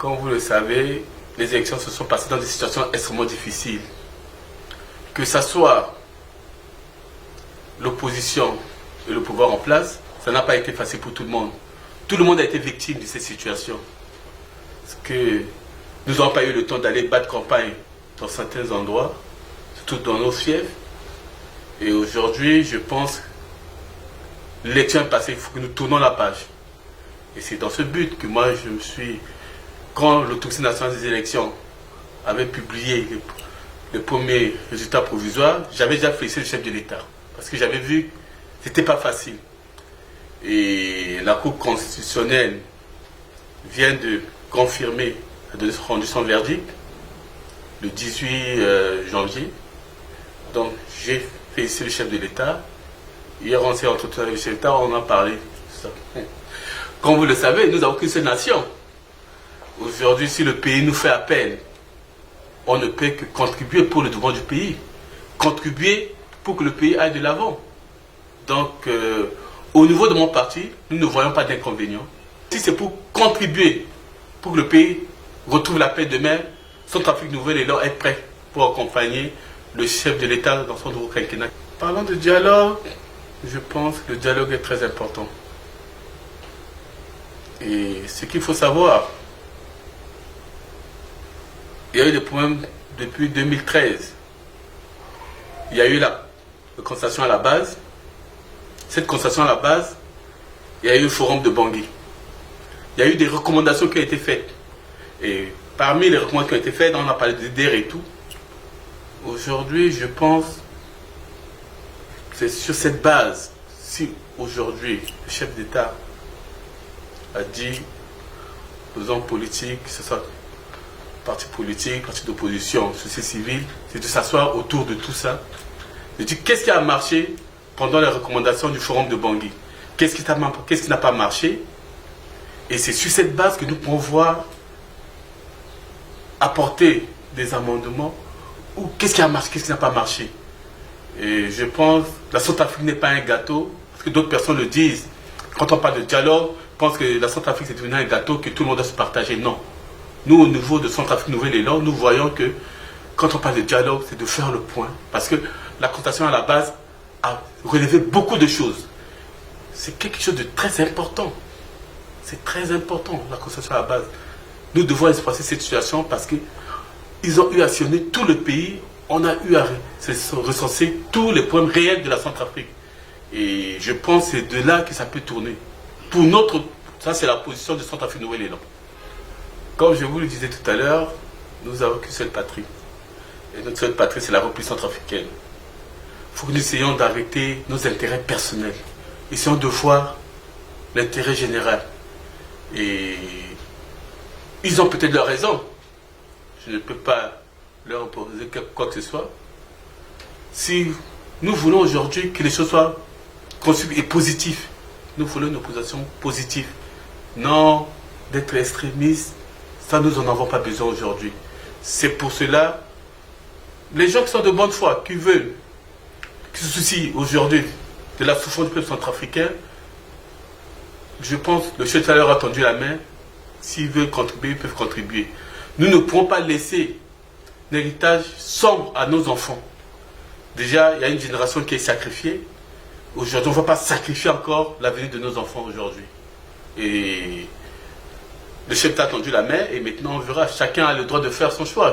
Comme vous le savez, les élections se sont passées dans des situations extrêmement difficiles. Que ce soit l'opposition et le pouvoir en place, ça n'a pas été facile pour tout le monde. Tout le monde a été victime de cette situation. Parce que nous n'avons pas eu le temps d'aller battre campagne dans certains endroits, surtout dans nos fiefs. Et aujourd'hui, je pense que l'élection est passée, il faut que nous tournons la page. Et c'est dans ce but que moi, je me suis... Quand l'Autorité nationale des élections avait publié les premiers résultats provisoires, j'avais déjà félicité le chef de l'État. Parce que j'avais vu que ce n'était pas facile. Et la Cour constitutionnelle vient de confirmer, de rendre son verdict le 18 janvier. Donc j'ai félicité le chef de l'État. Hier, on s'est entretenu avec le chef de l'État, on en a parlé. Comme vous le savez, nous n'avons qu'une seule nation. Aujourd'hui, si le pays nous fait appel, on ne peut que contribuer pour le développement du pays. Contribuer pour que le pays aille de l'avant. Donc, au niveau de mon parti, nous ne voyons pas d'inconvénient. Si c'est pour contribuer, pour que le pays retrouve la paix demain, Centrafrique Nouvelle Élan est prêt pour accompagner le chef de l'État dans son nouveau quinquennat. Parlant de dialogue, je pense que le dialogue est très important. Et ce qu'il faut savoir, il y a eu des problèmes depuis 2013. Il y a eu la constatation à la base. Cette constatation à la base, il y a eu le forum de Bangui. Il y a eu des recommandations qui ont été faites. Et parmi les recommandations qui ont été faites, on a parlé de DER et tout. Aujourd'hui, je pense que c'est sur cette base, si aujourd'hui le chef d'État a dit aux hommes politiques, que ce soit partis politiques, partis d'opposition, société civile, c'est de s'asseoir autour de tout ça. De dire qu'est-ce qui a marché pendant les recommandations du forum de Bangui. Qu'est-ce qui n'a pas marché. Et c'est sur cette base que nous pouvons voir apporter des amendements ou qu'est-ce qui a marché, qu'est-ce qui n'a pas marché. Et je pense que la Centrafrique n'est pas un gâteau, parce que d'autres personnes le disent. Quand on parle de dialogue, on pense que la Centrafrique c'est devenu un gâteau que tout le monde doit se partager. Non. Nous, au niveau de Centrafrique Nouvelle Élan, nous voyons que quand on parle de dialogue, c'est de faire le point. Parce que la constatation à la base a relevé beaucoup de choses. C'est quelque chose de très important. C'est très important, la constatation à la base. Nous devons espacer cette situation parce qu'ils ont eu à sillonner tout le pays. On a eu à recenser tous les problèmes réels de la Centrafrique. Et je pense que c'est de là que ça peut tourner. Pour notre... Ça, c'est la position de Centrafrique Nouvelle Élan. Comme je vous le disais tout à l'heure, nous avons qu'une seule patrie. Et notre seule patrie, c'est la République centrafricaine. Il faut que nous essayions d'arrêter nos intérêts personnels. Essayons de voir l'intérêt général. Et ils ont peut-être leur raison. Je ne peux pas leur opposer quoi que ce soit. Si nous voulons aujourd'hui que les choses soient conçues et positives, nous voulons une opposition positive. Non d'être extrémistes. Ça, nous n'en avons pas besoin aujourd'hui. C'est pour cela, les gens qui sont de bonne foi, qui veulent, qui se soucient aujourd'hui de la souffrance du peuple centrafricain, je pense que le chef de leur a tendu la main. S'ils veulent contribuer, ils peuvent contribuer. Nous ne pourrons pas laisser un héritage sombre à nos enfants. Déjà, il y a une génération qui est sacrifiée. Aujourd'hui, on ne va pas sacrifier encore l'avenir de nos enfants aujourd'hui. Et le chef t'a tendu la main et maintenant on verra, chacun a le droit de faire son choix.